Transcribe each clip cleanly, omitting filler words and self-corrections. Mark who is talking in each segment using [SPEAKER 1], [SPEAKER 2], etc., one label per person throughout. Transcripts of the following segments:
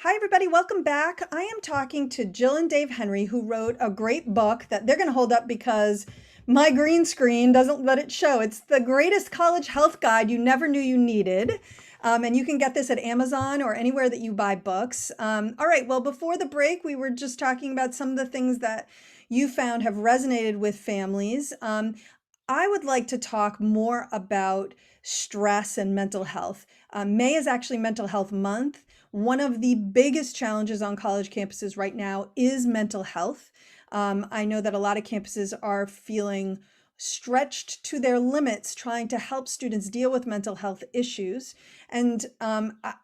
[SPEAKER 1] Hi, everybody. Welcome back. I am talking to Jill and Dave Henry, who wrote a great book that they're going to hold up because my green screen doesn't let it show. It's The Greatest College Health Guide You Never Knew You Needed. And you can get this at Amazon or anywhere that you buy books. All right. Well, before the break, we were just talking about some of the things that you found have resonated with families. I would like to talk more about stress and mental health. May is actually Mental Health Month. One of the biggest challenges on college campuses right now is mental health. I know that a lot of campuses are feeling stretched to their limits trying to help students deal with mental health issues. And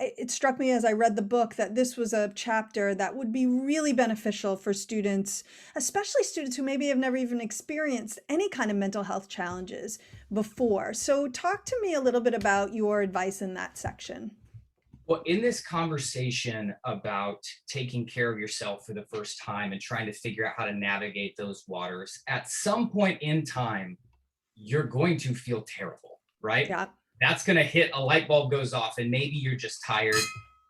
[SPEAKER 1] it struck me as I read the book that this was a chapter that would be really beneficial for students, especially students who maybe have never even experienced any kind of mental health challenges before. So, talk to me a little bit about your advice in that section.
[SPEAKER 2] Well, in this conversation about taking care of yourself for the first time and trying to figure out how to navigate those waters, at some point in time, you're going to feel terrible, right?
[SPEAKER 1] Yeah.
[SPEAKER 2] That's going to hit, a light bulb goes off, and maybe you're just tired,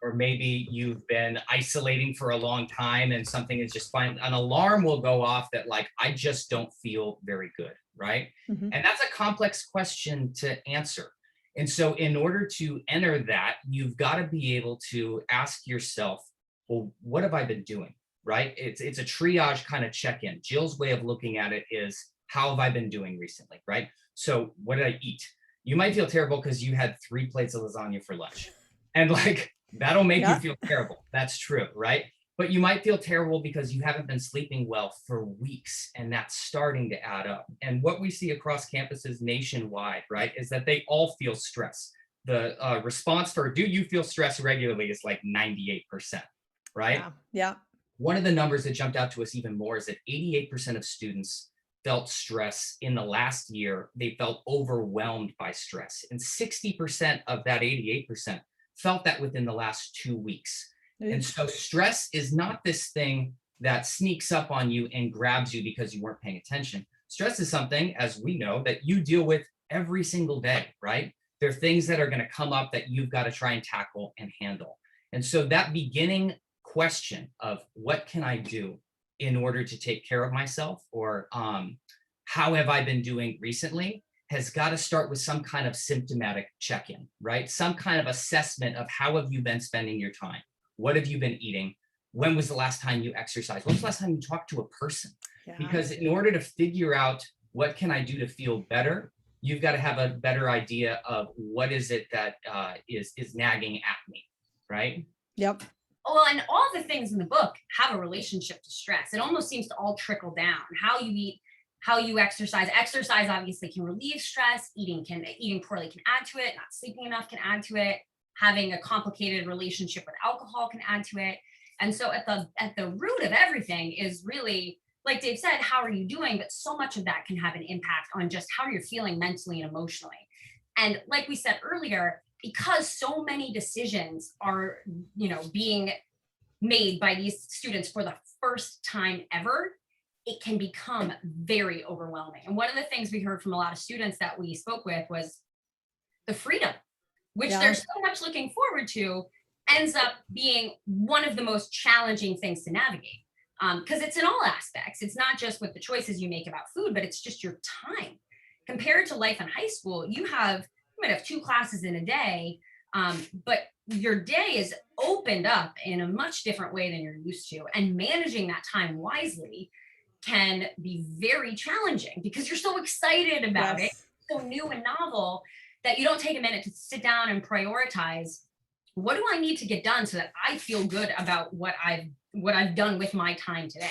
[SPEAKER 2] or maybe you've been isolating for a long time and something is just fine. An alarm will go off that, like, I just don't feel very good, right?
[SPEAKER 1] Hmm.
[SPEAKER 2] And that's a complex question to answer. And so, in order to enter that, you've got to be able to ask yourself, well, what have I been doing? Right? It's a triage kind of check in. Jill's way of looking at it is, how have I been doing recently? Right? So, what did I eat? You might feel terrible because you had 3 plates of lasagna for lunch. And like, that'll make you
[SPEAKER 1] Yeah.
[SPEAKER 2] feel terrible. That's true. Right? But you might feel terrible because you haven't been sleeping well for weeks, and that's starting to add up. And what we see across campuses nationwide, right, is that they all feel stress. The response for, do you feel stress regularly, is like 98%, right?
[SPEAKER 1] Yeah. Yeah.
[SPEAKER 2] One of the numbers that jumped out to us even more is that 88% of students felt stress in the last year. They felt overwhelmed by stress. And 60% of that 88% felt that within the last 2 weeks. And
[SPEAKER 1] Oof.
[SPEAKER 2] so stress is not this thing that sneaks up on you and grabs you because you weren't paying attention. Stress is something, as we know, that you deal with every single day, right? There are things that are going to come up that you've got to try and tackle and handle. And so that beginning question of, what can I do in order to take care of myself, or how have I been doing recently, has got to start with some kind of symptomatic check-in, right? Some kind of assessment of, how have you been spending your time? What have you been eating? When was the last time you exercised? When was the last time you talked to a person?
[SPEAKER 1] Yeah.
[SPEAKER 2] Because in order to figure out, what can I do to feel better, you've got to have a better idea of what is it that is nagging at me, right?
[SPEAKER 1] Yep.
[SPEAKER 3] Well, and all the things in the book have a relationship to stress. It almost seems to all trickle down. How you eat, how you exercise. Exercise obviously can relieve stress. Eating poorly can add to it. Not sleeping enough can add to it. Having a complicated relationship with alcohol can add to it. And so at the root of everything is really, like Dave said, how are you doing? But so much of that can have an impact on just how you're feeling mentally and emotionally. And like we said earlier, because so many decisions are, being made by these students for the first time ever, it can become very overwhelming. And one of the things we heard from a lot of students that we spoke with was the freedom, which
[SPEAKER 1] Yeah.
[SPEAKER 3] they're so much looking forward to, ends up being one of the most challenging things to navigate. Because it's in all aspects. It's not just with the choices you make about food, but it's just your time. Compared to life in high school, you might have 2 classes in a day, but your day is opened up in a much different way than you're used to. And managing that time wisely can be very challenging because you're so excited about it,
[SPEAKER 1] Yes.
[SPEAKER 3] so new and novel, that you don't take a minute to sit down and prioritize, what do I need to get done so that I feel good about what I've done with my time today.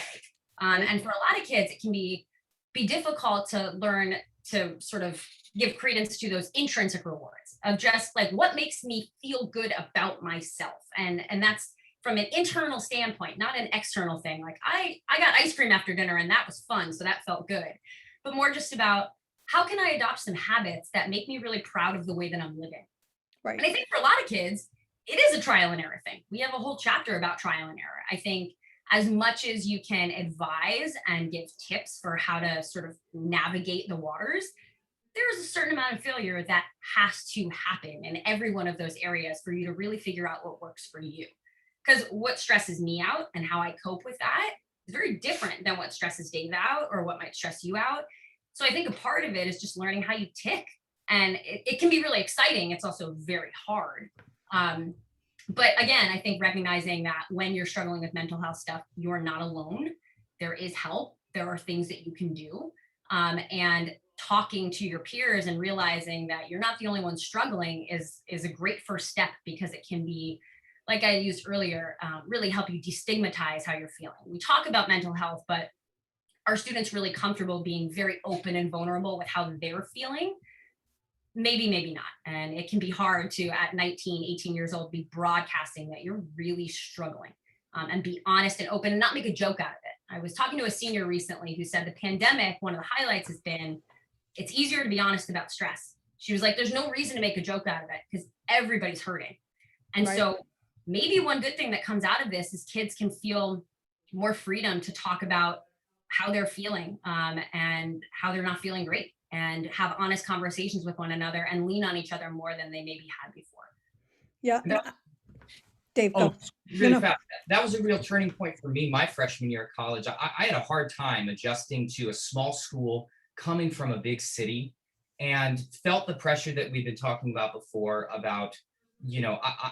[SPEAKER 3] And for a lot of kids, it can be difficult to learn to sort of give credence to those intrinsic rewards of just like, what makes me feel good about myself, and that's from an internal standpoint, not an external thing. Like, I got ice cream after dinner and that was fun, so that felt good, but more just about, how can I adopt some habits that make me really proud of the way that I'm living. And
[SPEAKER 1] Right.
[SPEAKER 3] I think for a lot of kids, it is a trial and error thing. We have a whole chapter about trial and error. I think as much as you can advise and give tips for how to sort of navigate the waters, there is a certain amount of failure that has to happen in every one of those areas for you to really figure out what works for you. because what stresses me out and how I cope with that is very different than what stresses Dave out or what might stress you out. So I think a part of it is just learning how you tick. And it can be really exciting. It's also very hard. But again, I think recognizing that when you're struggling with mental health stuff, you're not alone. There is help. There are things that you can do. And talking to your peers and realizing that you're not the only one struggling is a great first step, because it can be, like I used earlier, really help you destigmatize how you're feeling. We talk about mental health, but are students really comfortable being very open and vulnerable with how they're feeling? Maybe, maybe not. And it can be hard to, at 19, 18 years old, be broadcasting that you're really struggling, and be honest and open and not make a joke out of it. I was talking to a senior recently who said the pandemic, one of the highlights has been, it's easier to be honest about stress. She was like, there's no reason to make a joke out of it because everybody's hurting. And
[SPEAKER 1] Right.
[SPEAKER 3] so maybe one good thing that comes out of this is kids can feel more freedom to talk about how they're feeling, and how they're not feeling great, and have honest conversations with one another and lean on each other more than they maybe had before.
[SPEAKER 1] Yeah.
[SPEAKER 2] No.
[SPEAKER 1] Dave,
[SPEAKER 2] Oh,
[SPEAKER 1] go.
[SPEAKER 2] really
[SPEAKER 1] no.
[SPEAKER 2] fast. That was a real turning point for me my freshman year of college. I had a hard time adjusting to a small school coming from a big city, and felt the pressure that we've been talking about before about,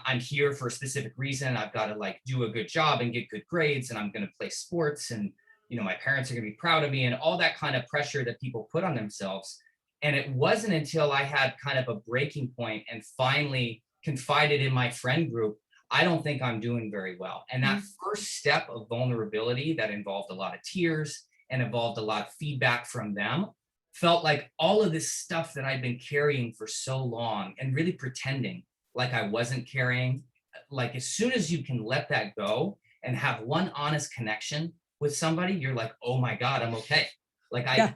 [SPEAKER 2] I'm here for a specific reason. I've got to like do a good job and get good grades, and I'm going to play sports, and my parents are going to be proud of me, and all that kind of pressure that people put on themselves. And it wasn't until I had kind of a breaking point and finally confided in my friend group, I don't think I'm doing very well. And that first step of vulnerability that involved a lot of tears and involved a lot of feedback from them felt like all of this stuff that I'd been carrying for so long and really pretending like I wasn't carrying. Like as soon as you can let that go and have one honest connection with somebody, you're like, oh my God, I'm okay. Like
[SPEAKER 1] Yeah.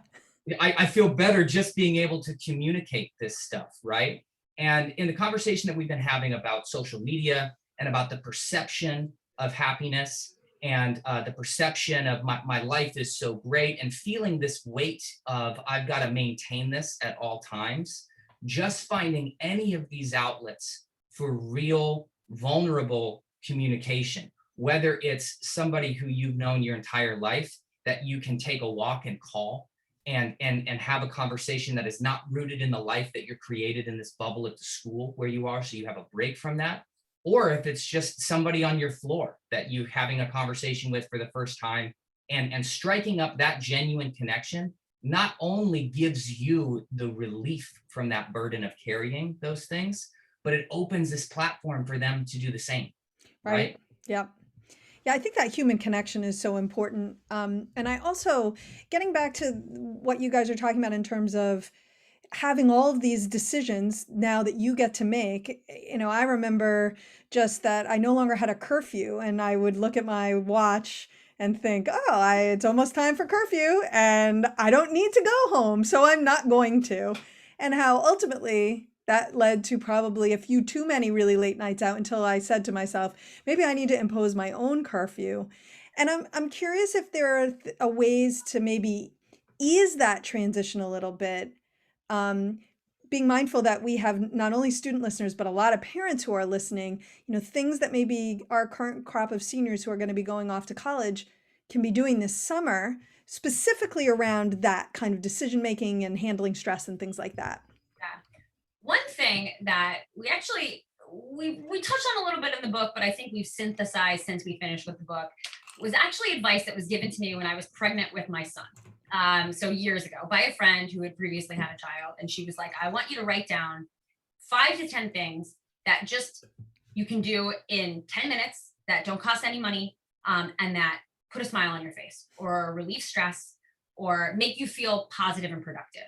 [SPEAKER 2] I feel better just being able to communicate this stuff, right? And in the conversation that we've been having about social media and about the perception of happiness and the perception of my life is so great, and feeling this weight of I've got to maintain this at all times, just finding any of these outlets for real vulnerable communication, whether it's somebody who you've known your entire life that you can take a walk and call and have a conversation that is not rooted in the life that you're created in this bubble at the school where you are, so you have a break from that. Or if it's just somebody on your floor that you're having a conversation with for the first time, and striking up that genuine connection not only gives you the relief from that burden of carrying those things, but it opens this platform for them to do the same. Right?
[SPEAKER 1] Yeah. Yeah, I think that human connection is so important. And I also, getting back to what you guys are talking about in terms of having all of these decisions now that you get to make, I remember just that I no longer had a curfew, and I would look at my watch and think, oh, it's almost time for curfew and I don't need to go home, so I'm not going to. And how ultimately that led to probably a few too many really late nights out, until I said to myself, maybe I need to impose my own curfew. And I'm curious if there are ways to maybe ease that transition a little bit, um, being mindful that we have not only student listeners, but a lot of parents who are listening, things that maybe our current crop of seniors who are going to be going off to college can be doing this summer, specifically around that kind of decision making and handling stress and things like that.
[SPEAKER 3] Yeah. One thing that we touched on a little bit in the book, but I think we've synthesized since we finished with the book, was actually advice that was given to me when I was pregnant with my son. So years ago, by a friend who had previously had a child. And she was like, I want you to write down 5 to 10 things that just you can do in 10 minutes that don't cost any money, and that put a smile on your face or relieve stress or make you feel positive and productive.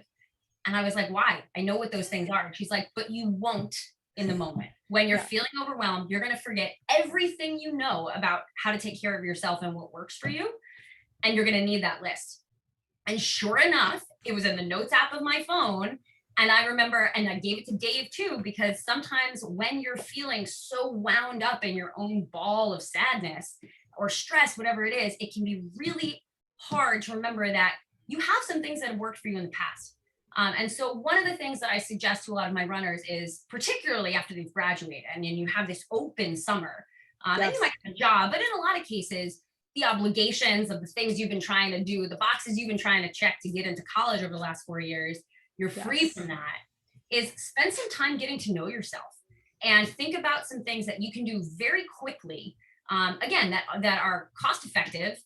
[SPEAKER 3] And I was like, why? I know what those things are. And she's like, but you won't in the moment. When you're feeling overwhelmed, you're going to forget everything you know about how to take care of yourself and what works for you. And you're going to need that list. And sure enough, it was in the notes app of my phone. And I remember, and I gave it to Dave too, because sometimes when you're feeling so wound up in your own ball of sadness or stress, whatever it is, it can be really hard to remember that you have some things that have worked for you in the past. And so one of the things that I suggest to a lot of my runners is, particularly after they've graduated and you have this open summer, And you
[SPEAKER 1] Yes.
[SPEAKER 3] might have a job, but in a lot of cases, the obligations of the things you've been trying to do, the boxes you've been trying to check to get into college over the last 4 years, you're free
[SPEAKER 1] Yes.
[SPEAKER 3] from that. Is spend some time getting to know yourself and think about some things that you can do very quickly. Again, that are cost effective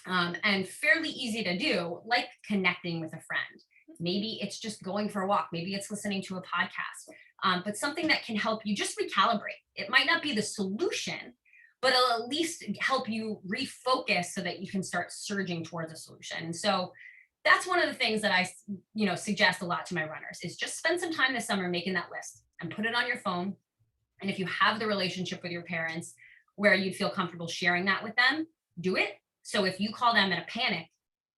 [SPEAKER 3] and fairly easy to do, like connecting with a friend. Maybe it's just going for a walk. Maybe it's listening to a podcast, but something that can help you just recalibrate. It might not be the solution, but it'll at least help you refocus so that you can start surging towards a solution. And so that's one of the things that I, suggest a lot to my runners is just spend some time this summer making that list and put it on your phone. And if you have the relationship with your parents where you'd feel comfortable sharing that with them, do it. So if you call them in a panic,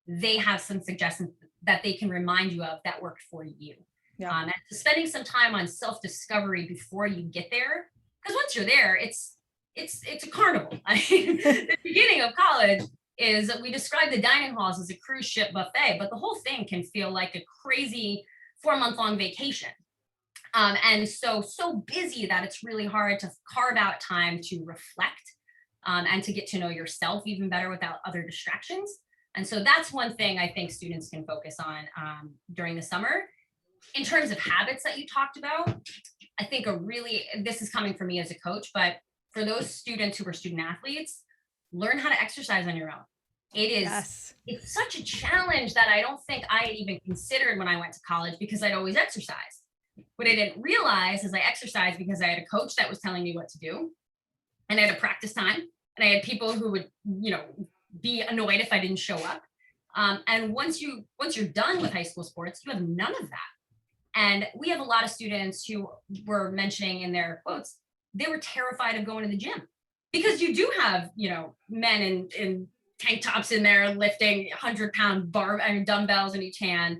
[SPEAKER 3] they have some suggestions that they can remind you of that worked for you.
[SPEAKER 1] Yeah.
[SPEAKER 3] And spending some time on self-discovery before you get there, because once you're there, it's a carnival. I mean, the beginning of college is we describe the dining halls as a cruise ship buffet, but the whole thing can feel like a crazy 4-month long vacation. And so busy that it's really hard to carve out time to reflect and to get to know yourself even better without other distractions. And so that's one thing I think students can focus on during the summer. In terms of habits that you talked about, I think this is coming from me as a coach, but for those students who are student athletes, learn how to exercise on your own.
[SPEAKER 1] Yes.
[SPEAKER 3] It's such a challenge that I don't think I had even considered when I went to college because I'd always exercised. What I didn't realize is I exercised because I had a coach that was telling me what to do, and I had a practice time, and I had people who would, be annoyed if I didn't show up. And once you're done with high school sports, you have none of that. And we have a lot of students who were mentioning in their quotes, they were terrified of going to the gym because you do have, men in tank tops in there lifting 100-pound dumbbells in each hand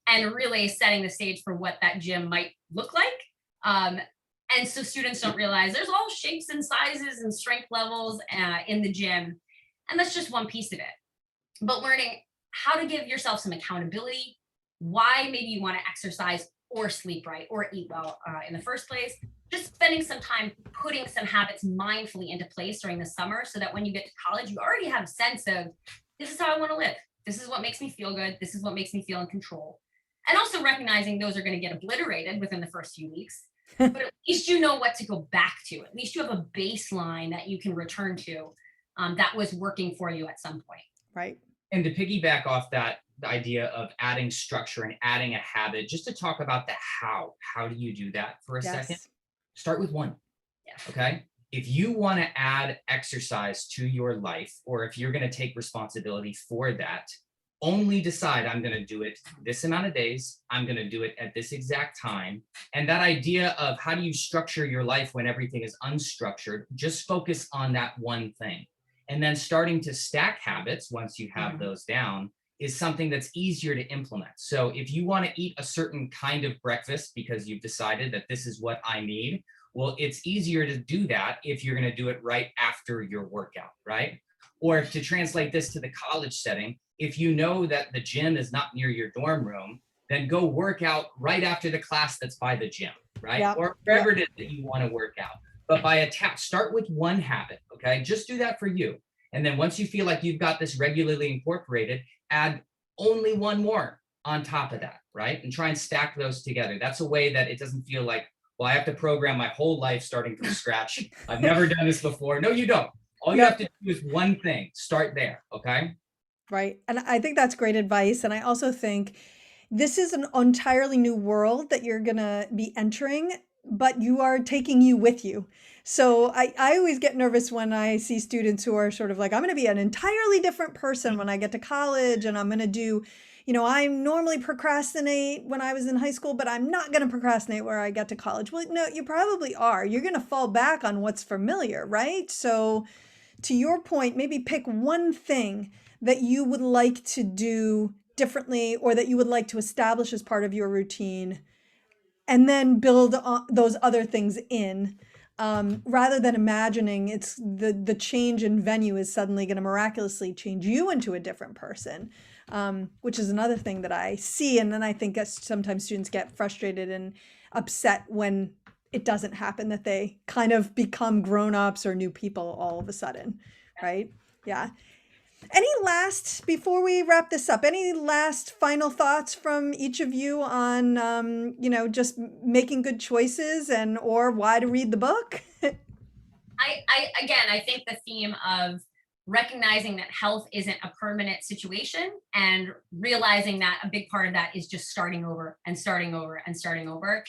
[SPEAKER 3] and really setting the stage for what that gym might look like. And so students don't realize there's all shapes and sizes and strength levels in the gym. And that's just one piece of it. But learning how to give yourself some accountability, why maybe you want to exercise or sleep right or eat well in the first place, just spending some time putting some habits mindfully into place during the summer so that when you get to college, you already have a sense of this is how I want to live. This is what makes me feel good. This is what makes me feel in control. And also recognizing those are going to get obliterated within the first few weeks. But at least you know what to go back to. At least you have a baseline that you can return to that was working for you at some point.
[SPEAKER 1] Right.
[SPEAKER 2] And to piggyback off that, the idea of adding structure and adding a habit, just to talk about the how do you do that for a second?
[SPEAKER 1] Yes.
[SPEAKER 2] Start with one.
[SPEAKER 3] Yeah.
[SPEAKER 2] Okay. If you want to add exercise to your life, or if you're going to take responsibility for that, only decide I'm going to do it this amount of days. I'm going to do it at this exact time. And that idea of how do you structure your life when everything is unstructured, just focus on that one thing. And then starting to stack habits once you have those down is something that's easier to implement. So if you want to eat a certain kind of breakfast because you've decided that this is what I need, well, it's easier to do that if you're going to do it right after your workout, right? Or to translate this to the college setting, if you know that the gym is not near your dorm room, then go work out right after the class that's by the gym, right?
[SPEAKER 1] Yep.
[SPEAKER 2] Or wherever it is that you want to work out. But start with one habit, okay? Just do that for you. And then once you feel like you've got this regularly incorporated, add only one more on top of that, right? And try and stack those together. That's a way that it doesn't feel like, well, I have to program my whole life starting from scratch. I've never done this before. No, you don't. All you have to do is one thing. Start there, okay?
[SPEAKER 1] Right. And I think that's great advice. And I also think this is an entirely new world that you're going to be entering, but you are taking you with you. So I always get nervous when I see students who are sort of like, I'm going to be an entirely different person when I get to college, and I'm going to do, I normally procrastinate when I was in high school, but I'm not going to procrastinate where I get to college. Well, no, you probably are. You're going to fall back on what's familiar, right? So to your point, maybe pick one thing that you would like to do differently or that you would like to establish as part of your routine, and then build on those other things in, rather than imagining it's the change in venue is suddenly going to miraculously change you into a different person, which is another thing that I see. And then I think sometimes students get frustrated and upset when it doesn't happen, that they kind of become grown-ups or new people all of a sudden, right? Yeah. Before we wrap this up, any last final thoughts from each of you on, just making good choices or why to read the book?
[SPEAKER 3] I think the theme of recognizing that health isn't a permanent situation and realizing that a big part of that is just starting over and starting over and starting over.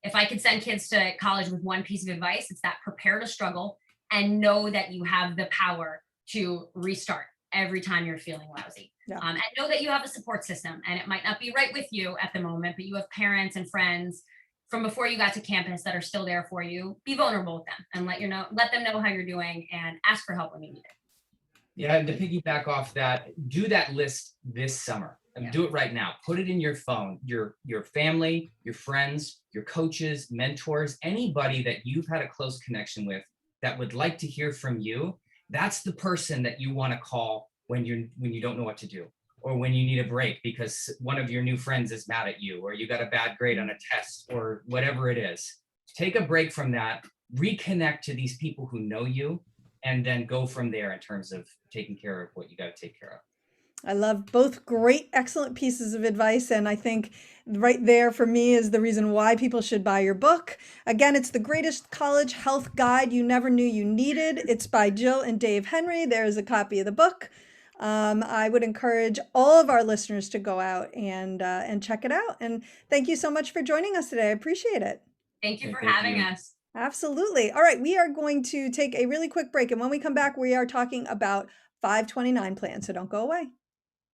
[SPEAKER 3] If I could send kids to college with one piece of advice, it's that prepare to struggle and know that you have the power to restart every time you're feeling lousy.
[SPEAKER 1] Yeah.
[SPEAKER 3] And know that you have a support system, and it might not be right with you at the moment, but you have parents and friends from before you got to campus that are still there for you. Be vulnerable with them and let them know how you're doing, and ask for help when you need it.
[SPEAKER 2] Yeah, and to piggyback off that, do that list this summer. And
[SPEAKER 3] Yeah.
[SPEAKER 2] do it right now. Put it in your phone. Your family, your friends, your coaches, mentors, anybody that you've had a close connection with that would like to hear from you. That's the person that you want to call when you don't know what to do, or when you need a break because one of your new friends is mad at you, or you got a bad grade on a test, or whatever it is. Take a break from that, reconnect to these people who know you, and then go from there in terms of taking care of what you got to take care of.
[SPEAKER 1] I love both great, excellent pieces of advice. And I think right there for me is the reason why people should buy your book. Again, it's The Greatest College Health Guide You Never Knew You Needed. It's by Jill and Dave Henry. There's a copy of the book. I would encourage all of our listeners to go out and check it out. And thank you so much for joining us today. I appreciate it.
[SPEAKER 3] Thank you
[SPEAKER 2] Okay,
[SPEAKER 3] for
[SPEAKER 2] thank
[SPEAKER 3] having
[SPEAKER 2] you.
[SPEAKER 3] us.
[SPEAKER 1] Absolutely. All right, we are going to take a really quick break. And when we come back, we are talking about 529 plans. So don't go away.